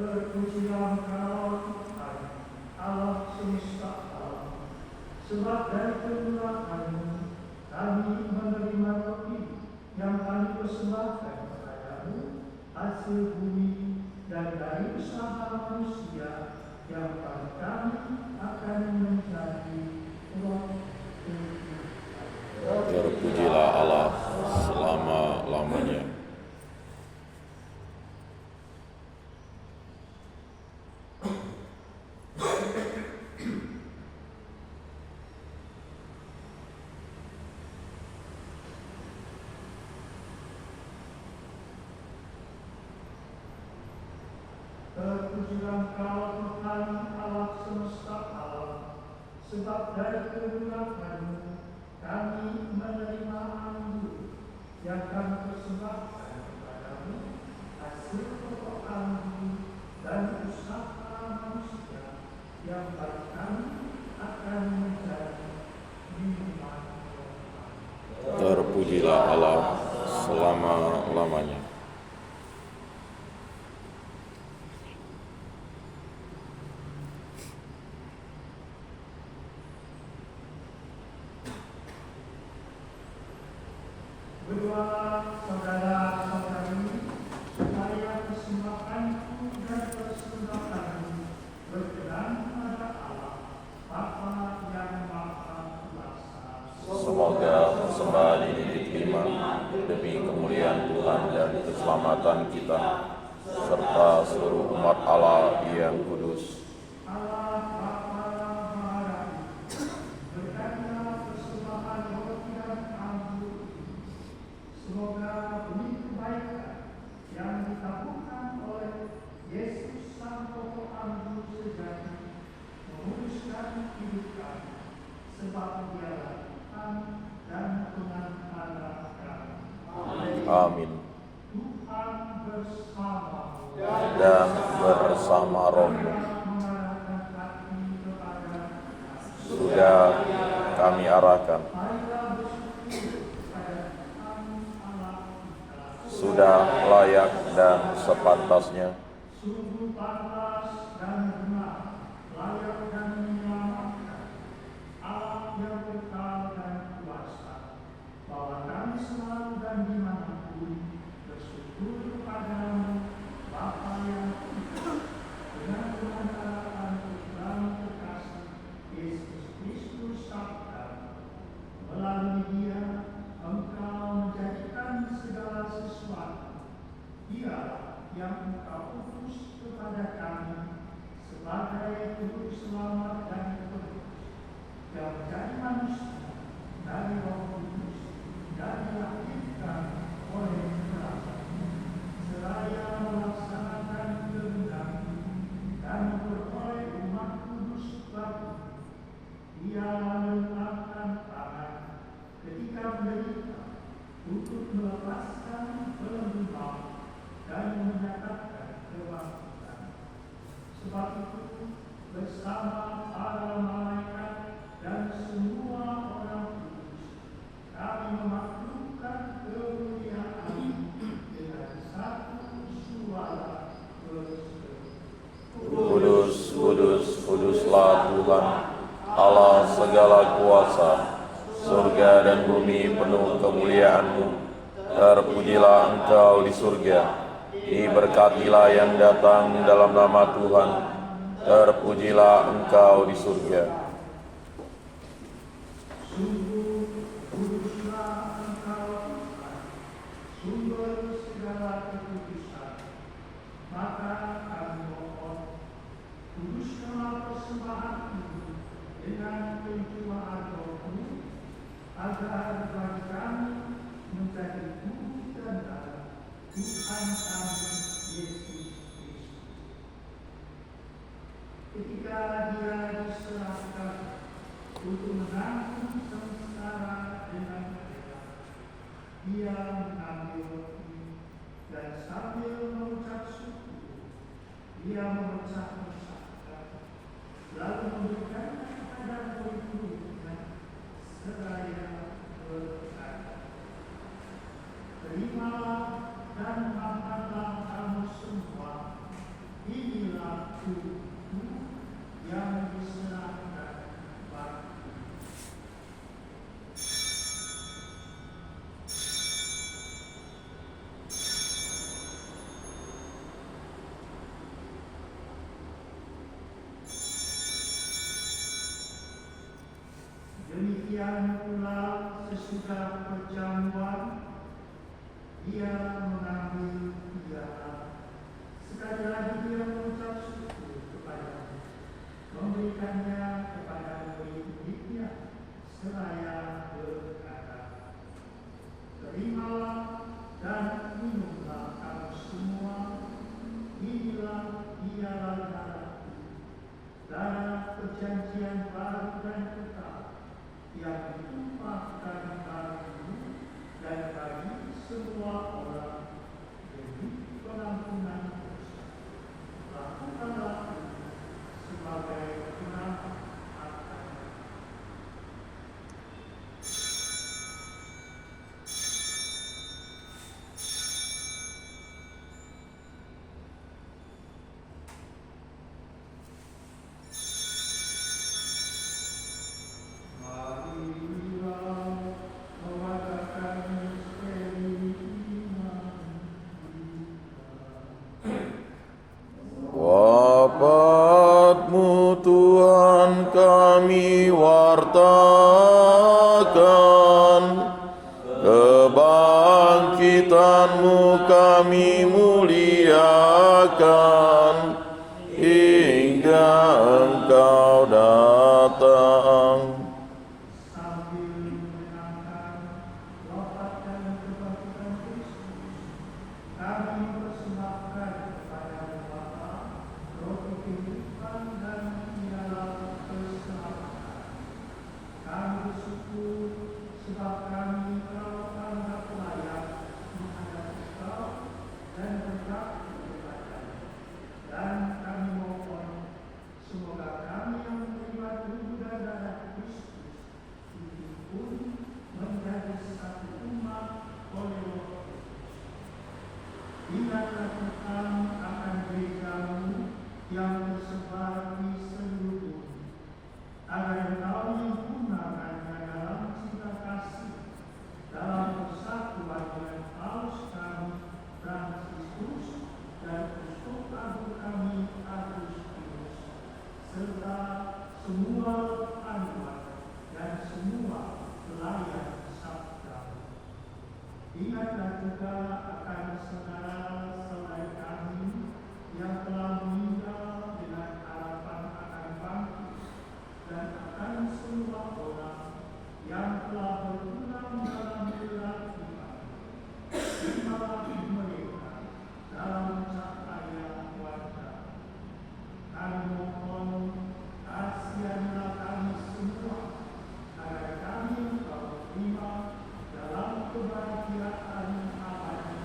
Terpujilah Engkau Tuhan, Allah semesta alam. Sebab dari kemurahan-Mu kami menerima roti yang kami persembahkan kepadamu, hasil bumi dan dari usaha manusia yang bagi kami akan menjadi roh kehidupan. Terpujilah Allah selama-lamanya. Terpujilah Engkau Tuhan Allah semesta alam. Sebab dari kemurahan-Mu kami menerima anggur yang kami persembahkan kepadamu, hasil pokok anggur dan usaha manusia yang bagi kami akan menjadi minuman rohani. Terpujilah Allah selama-lamanya. Berdoalah saudara-saudari, supaya persembahanku dan persembahanmu berkenan pada Allah, Bapa yang Maha Kuasa. Semoga persembahan ini diterima demi kemuliaan Tuhan dan keselamatan kita, serta seluruh umat Allah yang kudus. Allah Bapa Maha berkatlah persembahan roti dan anggur. Semoga benih kebaikan yang ditaburkan oleh Yesus sang pokok anggur sejati menguruskan hidup kami, sebab Dialah Tuhan dan pengantara kami. Amin. Tuhan bersamamu Dan bersama rohmu. mengarahkan hati kepada Sudah kami arahkan. marilah bersyukur kepada Tuhan Allah kita. Sudah layak dan sepantasnya. Sungguh pantas dan benar, layak dan menyelamatkan, Allah yang kekal dan kuasa, bahwa kami selalu dan dimanapun bersyukur kepadamu, Bapa yang kudus, dengan pengantaraan Putra terkasih Yesus Kristus Sabda. Melalui Dia, Engkau menjadikan segala sesuatu. Dia yang Engkau utus kepada kami sebagai juru selamat dan penebus, yang menjadi manusia dari Roh Kudus dan dilahirkan oleh Bapa, seraya melaksanakan kehendak-Mu dan memperoleh umat kudus baru. Dia meletakkan tangan ketika menderita untuk melepaskan belenggu maut dan menyatakan kebangkitan. Sebab itu, bersama para malaikat dan semua orang kudus, kami memaklumkan kemuliaan dengan satu suara berseru. Kudus, kudus, kuduslah Tuhan, Allah segala kuasa. Surga dan bumi penuh kemuliaan-Mu. Terpujilah Engkau di surga. Diberkatilah yang datang dalam nama Tuhan. Terpujilah Engkau di surga. Sungguh kuduslah Engkau Tuhan, sumber segala kekudusan. Maka kami mohon, kuduskanlah persembahan ini dengan pencuraan Roh-Mu, agar bagi kami menjadi tubuh dan darah Tuhan kami Yesus Kristus. Ketika Dia diserahkan untuk menanggung sengsara dengan rela, Dia mengambil roti dan sambil mengucap syukur, Dia memecah-mecahkan, lalu memberikannya kepada murid-muridnya seraya berkata, "Terimalah dan makanlah kamu semua, ini Demikian pula sesudah perjamuan, Dia mengambil piala. Sekali lagi Dia mengucap syukur kepadanya, memberikannya kepada murid-muridnya, seraya berkata, "Terimalah dan minumlah kamu semua, inilah piala darahku, darah perjanjian baru dan kekal, yang ditumpahkan bagimu dan bagi semua orang demi pengampunan dosa. Lakukanlah ini sebagai pengingat akan." Wafatmu Tuhan kami wartakan, kebangkitanmu kami muliakan, hingga Engkau datang. Sambil menyenangkan wafat dan kebangkitan Kristus, kami persembahkan kepada Bapa roti kehidupan dan piala keselamatan. Kami bersyukur sebab kami Kau anggap layak menghadap Kau dan berbakti kepada-Mu. Dan kami mohon semoga kami yang menerima tubuh dan darah Kristus itu pun menjadi satu umat oleh Roh Kudus. Ingatlah Tuhan akan gereja-Mu yang tersebar di seluruh bumi, agar Engkau menyempurnakannya dalam cinta kasih, dalam persatuan dengan Paus kami Fransiskus dan Uskup Agung kami Agustinus, serta semua anggota dan semua pelayan sabda-Mu. Ingatlah juga akan saudara-saudara kami yang telah meninggal dengan harapan akan bangkit, dan akan semua orang yang telah berulang dalam gelar iman. Terimalah mereka dalam cahaya wajah. Kami mohon kasihanilah kami semua, agar kami Engkau terima dalam kebahagiaan abadi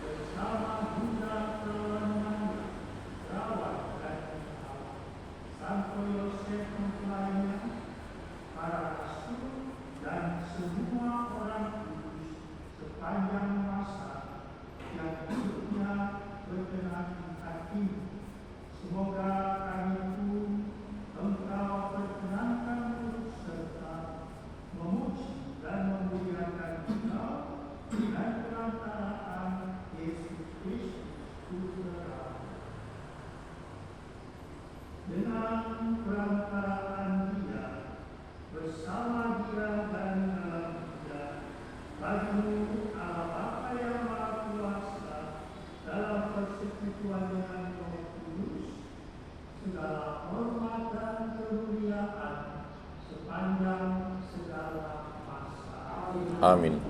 bersama Bunda Kelenanya, Rawat dan Engkau, Santo Yosef mempelainya, para rasul dan semua orang kudus sepanjang masa yang hidupnya berkenan di hati-Mu. Semoga kami pun Engkau perkenankan turut serta memuji dan memuliakan Engkau dengan perantaraan Yesus Kristus Putra. Dengan perantaraan Dia, bersama Dia dan dalam Dia, bagi-Mu Allah Bapa yang Maha Kuasa, dalam persekutuan dengan Roh Kudus, segala hormat dan kemuliaan sepanjang segala masa. Amin.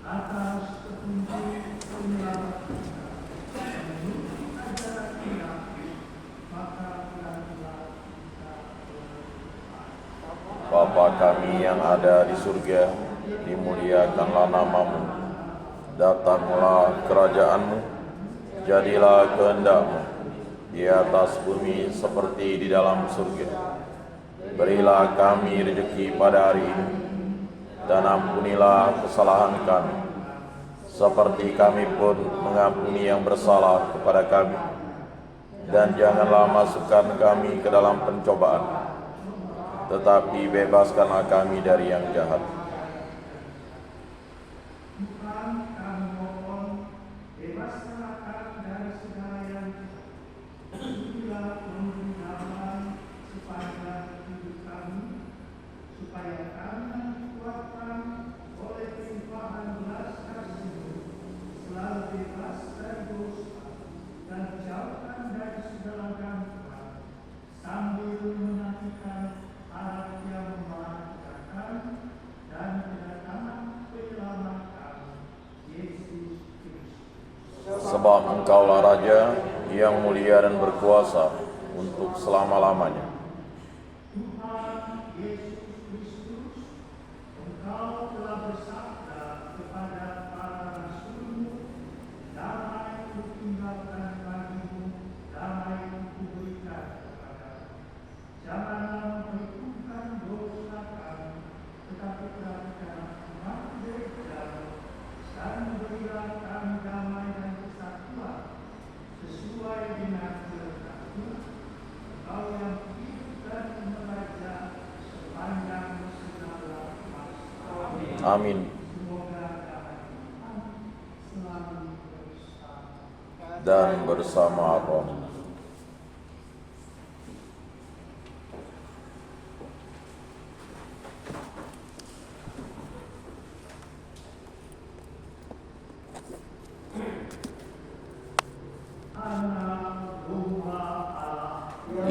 Atas petunjuk penyelamat kita, menurut ajaran Ilahi, maka biarlah kita berdoa. Bapa kami yang ada di surga, dimuliakanlah nama-Mu, datanglah kerajaan-Mu, jadilah kehendak-Mu di atas bumi seperti di dalam surga. Berilah kami rezeki pada hari ini, dan ampunilah kesalahan kami, seperti kami pun mengampuni yang bersalah kepada kami. Dan janganlah masukkan kami ke dalam pencobaan, tetapi bebaskanlah kami dari yang jahat. Tuhan, kami mohon, bebaskanlah kami dari segala yang jahat. Berilah pemberi damai sepanjang hidup kami, supaya kami dikuatkan oleh limpahan belas kasih-Mu, selalu bebas dari dosa dan jauhkan dari segala gangguan, sambil menantikan harap yang membahagiakan dan kedatangan penyelamat kami, Yesus Kristus. Sebab Engkaulah Raja yang mulia dan berkuasa untuk selama-lamanya. Tuhan Yesus Kristus, Engkau telah bersabda kepada para rasul-Mu, damai kutinggalkan bagimu, damai kuberikan kepadamu. Janganlah memperhitungkan dosa kami, tetapi perhatikan iman gereja-Mu, dan berilah kami damai dan kesatuan sesuai dengan kehendak-Mu, Engkau yang hidup dan meraja sepanjang segala masa. Amin. Semoga damai Tuhan selalu bersama Dan bersama roh.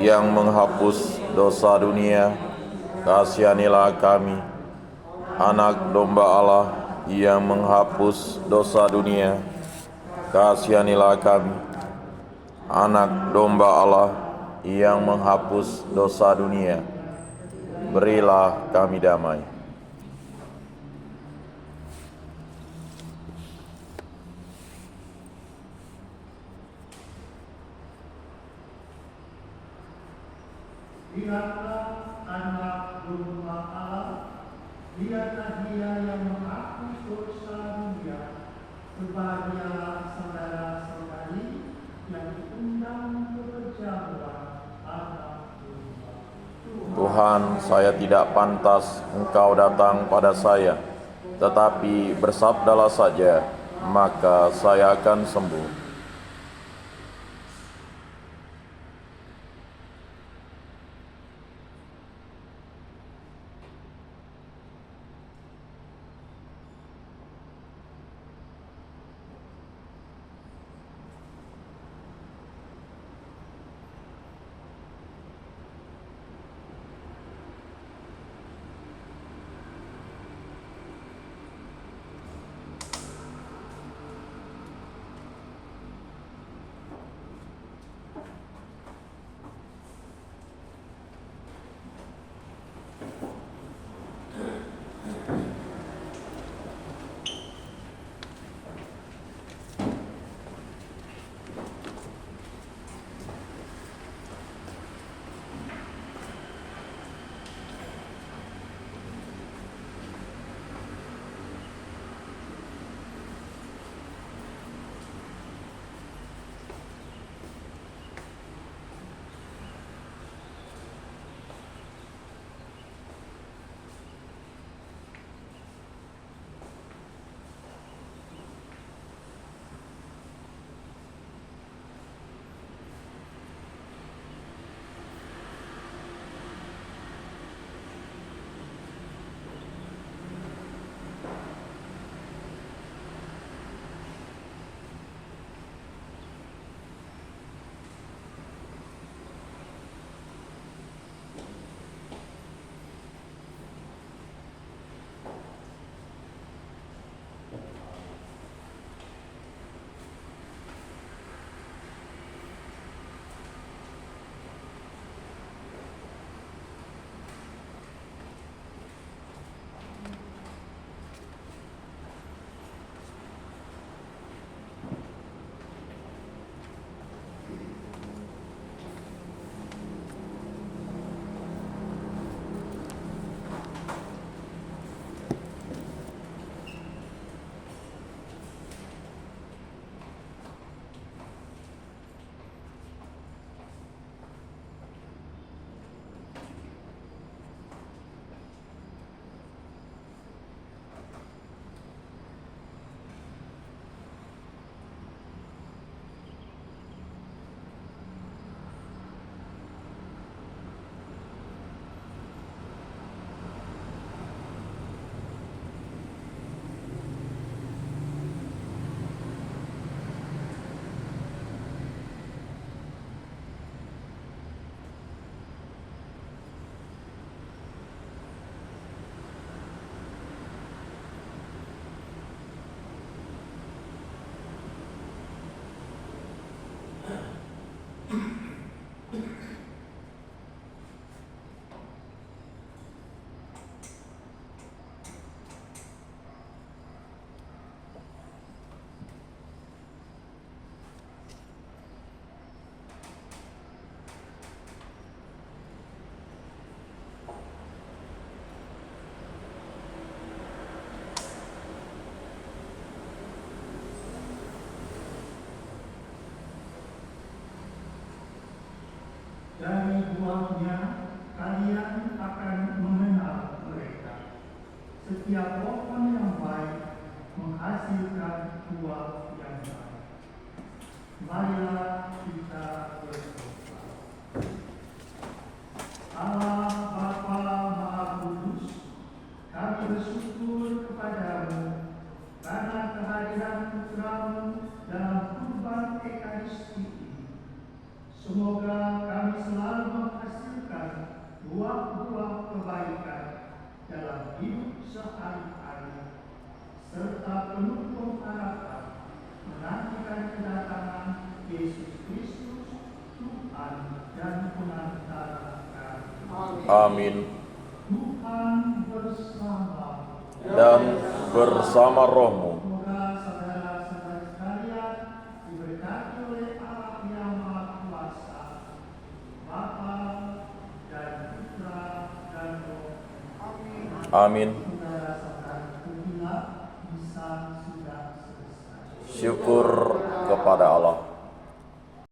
Yang menghapus dosa dunia, kasihanilah kami. Anak domba Allah yang menghapus dosa dunia, kasihanilah kami. Anak domba Allah yang menghapus dosa dunia, berilah kami damai. Lihatlah anak domba Allah, lihatlah Dia yang menghapus dosa dunia. Berbahagialah saudara-saudari yang diundang ke perjamuan anak domba. Tuhan, saya tidak pantas Engkau datang pada saya, tetapi bersabdalah saja, maka saya akan sembuh. Rohnya kalian akan mengenal mereka. Setiap pohon yang baik menghasilkan buah yang baik. Marilah kita berdoa. Allah Bapa Maha Kudus, kami bersyukur kepadamu karena kehadiran Putramu dalam kurban Ekaristi ini. Semoga kami selalu menghasilkan buah-buah kebaikan dalam hidup sehari-hari, serta penuh pengharapan menantikan kedatangan Yesus Kristus, Tuhan dan Penantara kami. Amin. Tuhan bersama Dan bersama rohmu. Semoga saudara-saudara sekalian diberkati oleh Allah yang Maha Kuasa, Bapa dan Putra dan Roh. Amin. Saudara-saudara kita bisa sudah selesai. Syukur kepada Allah.